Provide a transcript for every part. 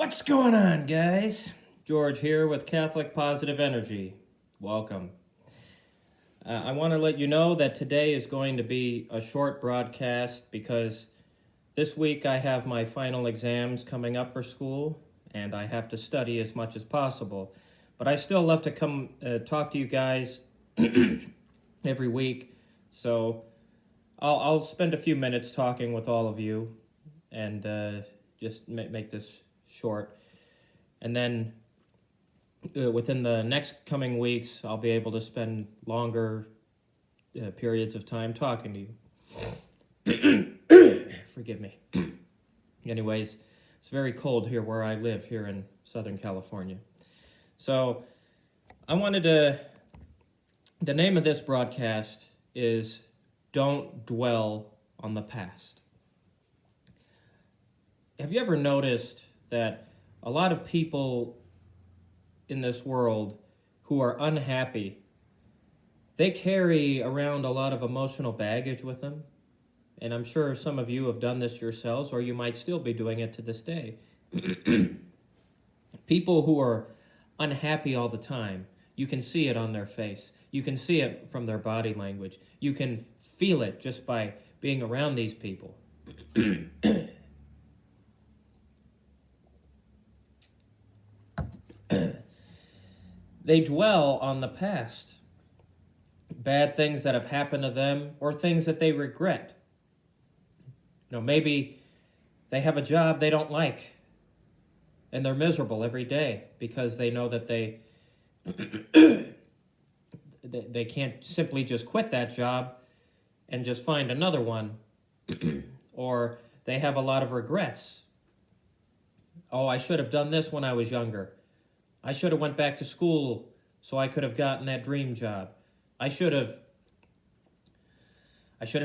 What's going on, guys? George here with Catholic Positive Energy. Welcome. I want to let you know that today is going to be a short broadcast because this week I have my final exams coming up for school and I have to study as much as possible. But I still love to come talk to you guys every week. So I'll spend a few minutes talking with all of you and just make this short. And then within the next coming weeks, I'll be able to spend longer periods of time talking to you. Forgive me. Anyways, it's very cold here where I live, here in Southern California. So I wanted to, the name of this broadcast is Don't Dwell on the Past. Have you ever noticed that a lot of people in this world who are unhappy, they carry around a lot of emotional baggage with them? And I'm sure some of you have done this yourselves, or you might still be doing it to this day. People who are unhappy all the time, you can see it on their face. You can see it from their body language. You can feel it just by being around these people. They dwell on the past, bad things that have happened to them or things that they regret. Maybe they have a job they don't like and they're miserable every day because they know that they can't simply just quit that job and just find another one. Or they have a lot of regrets. Oh, I should have done this when I was younger. I should have went back to school so I could have gotten that dream job. I should have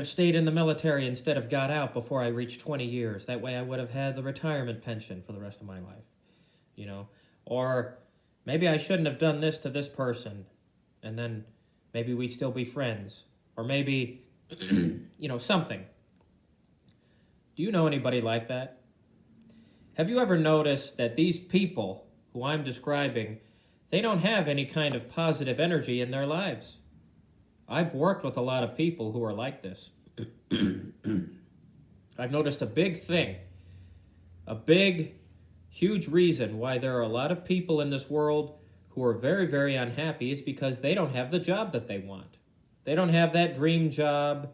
stayed in the military instead of got out before I reached 20 years. That way I would have had the retirement pension for the rest of my life. Or maybe I shouldn't have done this to this person, and then maybe we'd still be friends. Or maybe, something. Do you know anybody like that? Have you ever noticed that these people who I'm describing, they don't have any kind of positive energy in their lives? I've worked with a lot of people who are like this. I've noticed a big thing, a big, huge reason why there are a lot of people in this world who are very, very unhappy is because they don't have the job that they want. They don't have that dream job,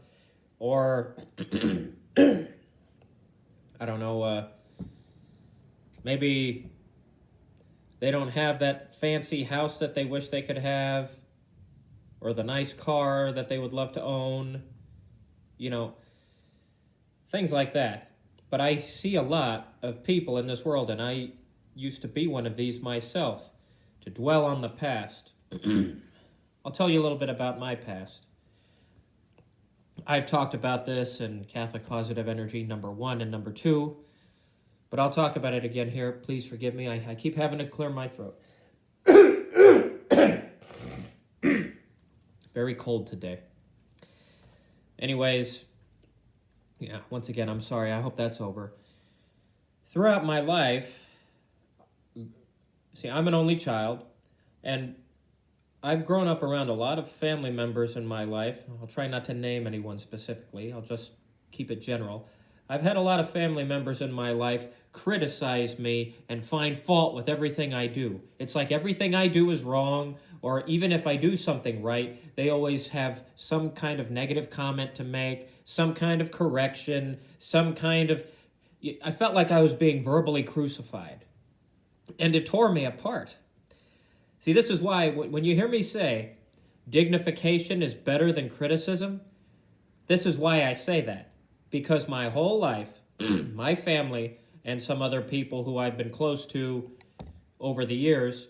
or, I don't know, maybe they don't have that fancy house that they wish they could have, or the nice car that they would love to own, things like that. But I see a lot of people in this world, and I used to be one of these myself, to dwell on the past. I'll tell you a little bit about my past. I've talked about this in Catholic Positive Energy number 1 and number 2, but I'll talk about it again here. Please forgive me. I keep having to clear my throat. Very cold today. Anyways, once again, I'm sorry. I hope that's over. Throughout my life, I'm an only child, and I've grown up around a lot of family members in my life. I'll try not to name anyone specifically. I'll just keep it general. I've had a lot of family members in my life criticize me and find fault with everything I do. It's like everything I do is wrong, or even if I do something right, they always have some kind of negative comment to make, some kind of correction, I felt like I was being verbally crucified. And it tore me apart. See, this is why when you hear me say dignification is better than criticism, this is why I say that. Because my whole life, my family, and some other people who I've been close to over the years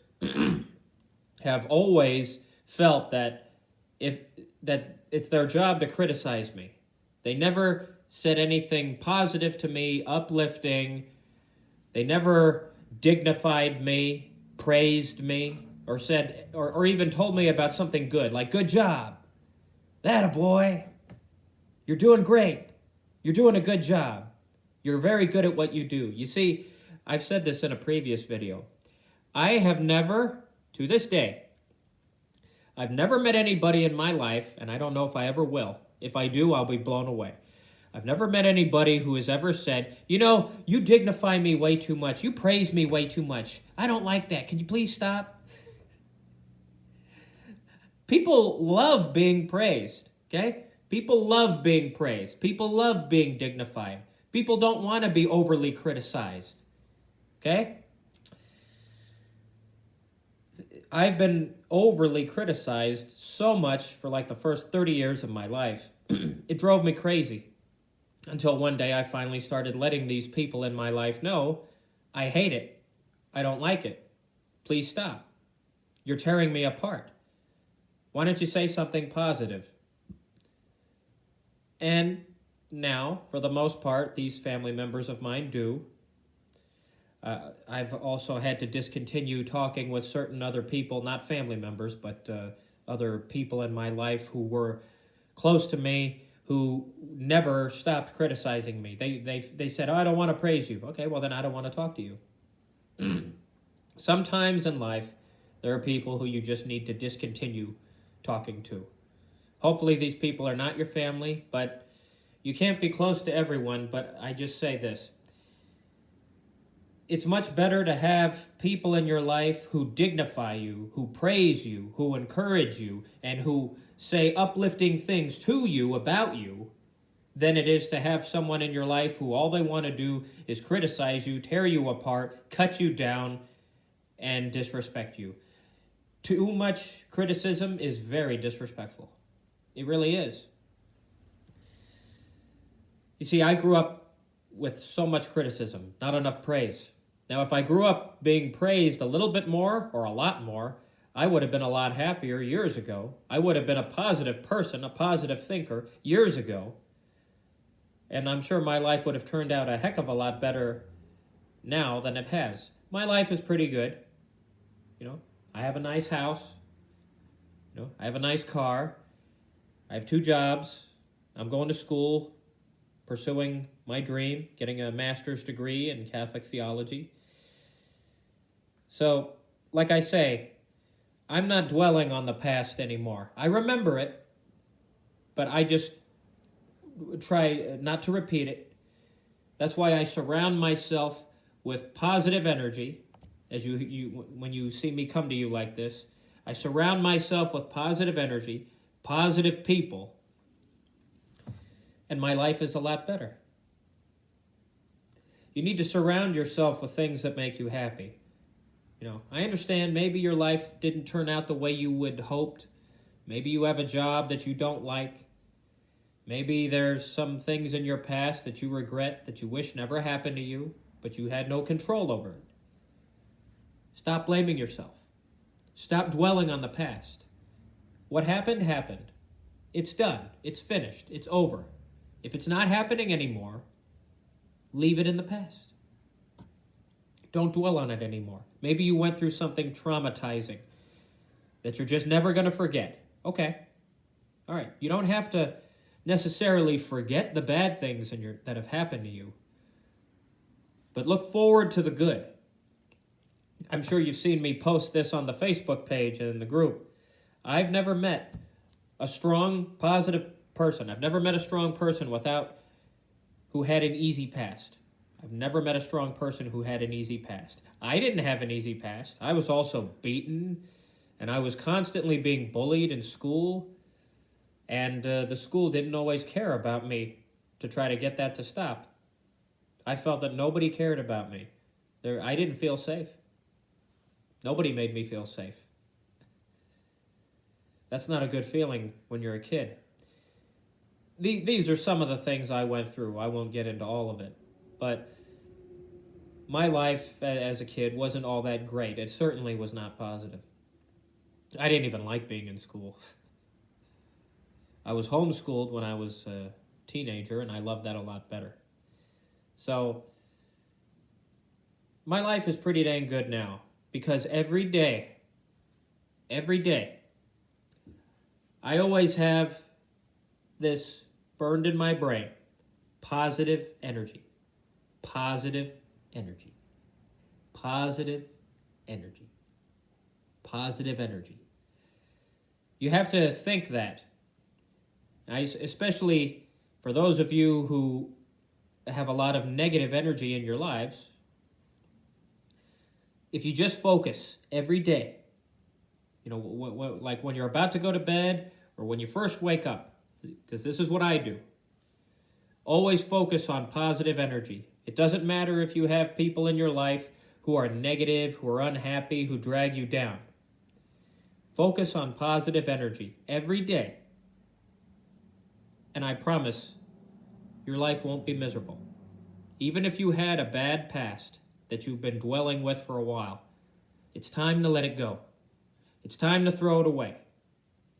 have always felt that it's their job to criticize me. They never said anything positive to me, uplifting. They never dignified me, praised me, or said, or even told me about something good, like, good job. That a boy. You're doing great. You're doing a good job. You're very good at what you do. You see, I've said this in a previous video. I have never, to this day, I've never met anybody in my life, and I don't know if I ever will. If I do, I'll be blown away. I've never met anybody who has ever said, you know, you dignify me way too much. You praise me way too much. I don't like that. Can you please stop? People love being praised, okay? People love being praised. People love being dignified. People don't want to be overly criticized, okay? I've been overly criticized so much for like the first 30 years of my life. It drove me crazy until one day I finally started letting these people in my life know, I hate it. I don't like it. Please stop. You're tearing me apart. Why don't you say something positive? And now, for the most part, these family members of mine do. I've also had to discontinue talking with certain other people, not family members, but other people in my life who were close to me, who never stopped criticizing me. They said, oh, I don't want to praise you. Okay, well then I don't want to talk to you. Sometimes in life, there are people who you just need to discontinue talking to. Hopefully these people are not your family, but you can't be close to everyone, but I just say this. It's much better to have people in your life who dignify you, who praise you, who encourage you, and who say uplifting things to you about you, than it is to have someone in your life who all they want to do is criticize you, tear you apart, cut you down, and disrespect you. Too much criticism is very disrespectful. It really is. You see, I grew up with so much criticism, not enough praise. Now, if I grew up being praised a little bit more or a lot more, I would have been a lot happier years ago. I would have been a positive person, a positive thinker years ago. And I'm sure my life would have turned out a heck of a lot better now than it has. My life is pretty good. You know, I have a nice house. You know, I have a nice car. I have 2 jobs. I'm going to school, pursuing my dream, getting a master's degree in Catholic theology. So, like I say, I'm not dwelling on the past anymore. I remember it, but I just try not to repeat it. That's why I surround myself with positive energy. As when you see me come to you like this, I surround myself with positive energy, positive people, and my life is a lot better. You need to surround yourself with things that make you happy. You know, I understand maybe your life didn't turn out the way you would hoped. Maybe you have a job that you don't like. Maybe there's some things in your past that you regret, that you wish never happened to you, but you had no control over it. Stop blaming yourself. Stop dwelling on the past. What happened, happened. It's done. It's finished. It's over. If it's not happening anymore, leave it in the past. Don't dwell on it anymore. Maybe you went through something traumatizing that you're just never going to forget. Okay. All right. You don't have to necessarily forget the bad things that have happened to you, but look forward to the good. I'm sure you've seen me post this on the Facebook page and in the group. I've never met a strong, positive person. I've never met a strong person who had an easy past. I've never met a strong person who had an easy past. I didn't have an easy past. I was also beaten, and I was constantly being bullied in school, and the school didn't always care about me to try to get that to stop. I felt that nobody cared about me. I didn't feel safe. Nobody made me feel safe. That's not a good feeling when you're a kid. These are some of the things I went through. I won't get into all of it. But my life as a kid wasn't all that great. It certainly was not positive. I didn't even like being in school. I was homeschooled when I was a teenager, and I loved that a lot better. So, my life is pretty dang good now, because every day, I always have this burned in my brain. Positive energy. Positive energy. Positive energy. Positive energy. You have to think that. Especially for those of you who have a lot of negative energy in your lives, if you just focus every day, like when you're about to go to bed or when you first wake up, because this is what I do, always focus on positive energy. It doesn't matter if you have people in your life who are negative, who are unhappy, who drag you down. Focus on positive energy every day. And I promise your life won't be miserable. Even if you had a bad past that you've been dwelling with for a while, it's time to let it go. It's time to throw it away.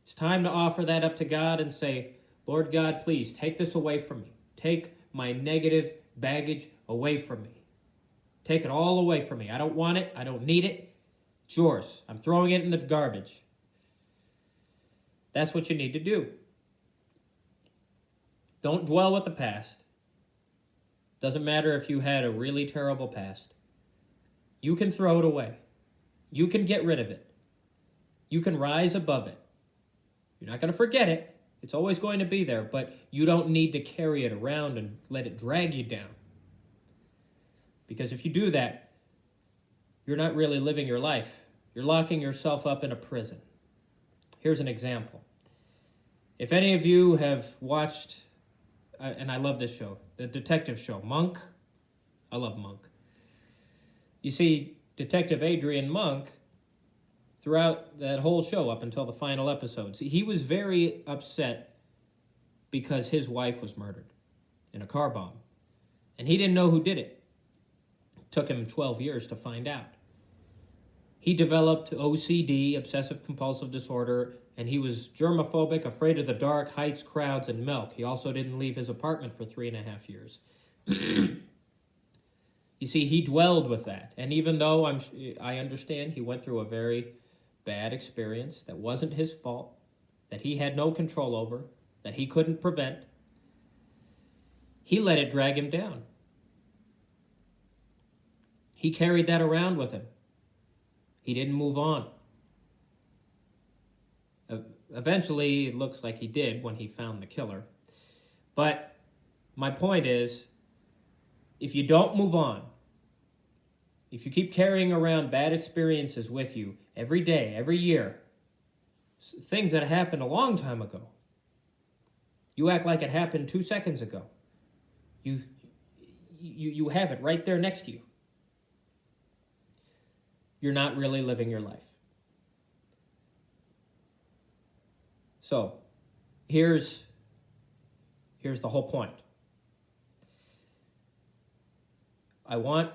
It's time to offer that up to God and say, Lord God, please take this away from me. Take my negative baggage away from me. Take it all away from me. I don't want it. I don't need it. It's yours. I'm throwing it in the garbage. That's what you need to do. Don't dwell with the past. Doesn't matter if you had a really terrible past. You can throw it away. You can get rid of it. You can rise above it. You're not going to forget it. It's always going to be there, but you don't need to carry it around and let it drag you down. Because if you do that, you're not really living your life. You're locking yourself up in a prison. Here's an example. If any of you have watched, and I love this show, the detective show, Monk. I love Monk. You see, Detective Adrian Monk, throughout that whole show up until the final episodes, he was very upset because his wife was murdered in a car bomb. And he didn't know who did it. It took him 12 years to find out. He developed OCD, obsessive compulsive disorder, and he was germophobic, afraid of the dark, heights, crowds, and milk. He also didn't leave his apartment for 3.5 years. You see, he dwelled with that. And even though I understand he went through a very bad experience that wasn't his fault, that he had no control over, that he couldn't prevent, he let it drag him down. He carried that around with him. He didn't move on. Eventually, it looks like he did when he found the killer. But my point is, if you don't move on, if you keep carrying around bad experiences with you every day, every year, things that happened a long time ago, you act like it happened 2 seconds ago. You have it right there next to you. You're not really living your life. So, here's the whole point. I want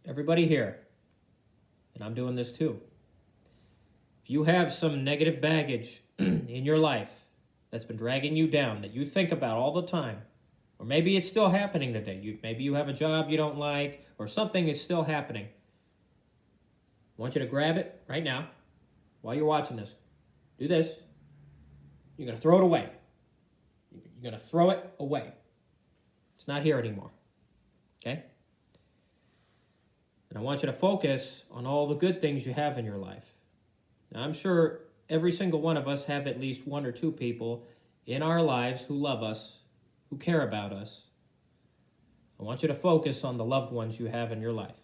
everybody here, and I'm doing this too. If you have some negative baggage in your life that's been dragging you down, that you think about all the time, or maybe it's still happening today. Maybe you have a job you don't like, or something is still happening. I want you to grab it right now while you're watching this. Do this. You're going to throw it away. You're going to throw it away. It's not here anymore. Okay? And I want you to focus on all the good things you have in your life. Now, I'm sure every single one of us have at least one or two people in our lives who love us, who care about us. I want you to focus on the loved ones you have in your life.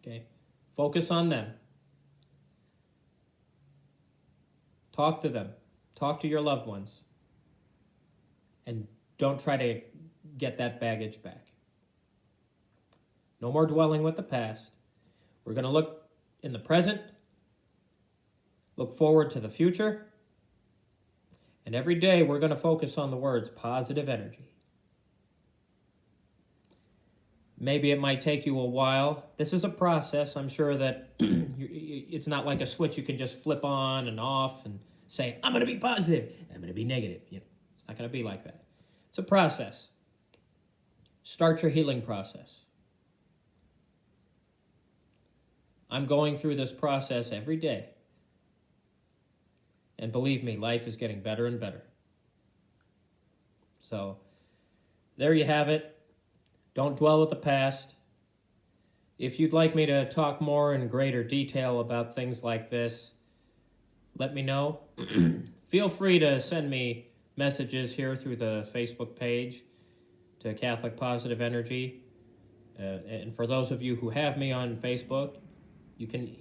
Okay? Focus on them. Talk to them. Talk to your loved ones. And don't try to get that baggage back. No more dwelling with the past. We're going to look in the present, look forward to the future, and every day we're going to focus on the words positive energy. Maybe it might take you a while. This is a process. I'm sure that it's not like a switch you can just flip on and off and say, I'm going to be positive, I'm going to be negative. It's not going to be like that. It's a process. Start your healing process. I'm going through this process every day. And believe me, life is getting better and better. So, there you have it. Don't dwell with the past. If you'd like me to talk more in greater detail about things like this, let me know. Feel free to send me messages here through the Facebook page to Catholic Positive Energy. And for those of you who have me on Facebook, you can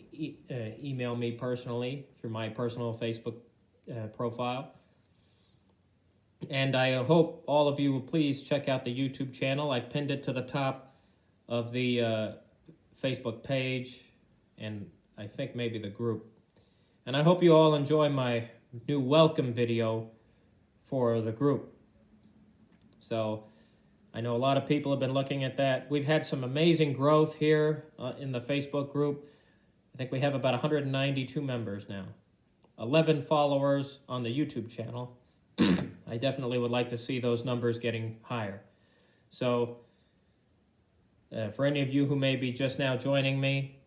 email me personally through my personal Facebook profile. And I hope all of you will please check out the YouTube channel. I pinned it to the top of the Facebook page, and I think maybe the group. And I hope you all enjoy my new welcome video for the group. So I know a lot of people have been looking at that. We've had some amazing growth here in the Facebook group. I think we have about 192 members now. 11 followers on the YouTube channel. I definitely would like to see those numbers getting higher. So for any of you who may be just now joining me,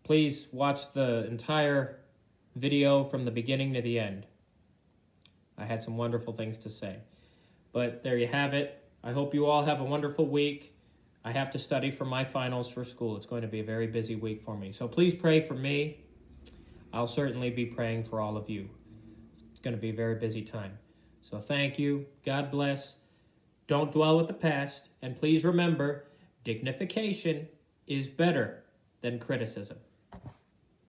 please watch the entire video from the beginning to the end. I had some wonderful things to say. But there you have it. I hope you all have a wonderful week. I have to study for my finals for school. It's going to be a very busy week for me. So please pray for me. I'll certainly be praying for all of you. It's going to be a very busy time. So thank you. God bless. Don't dwell with the past. And please remember, dignification is better than criticism.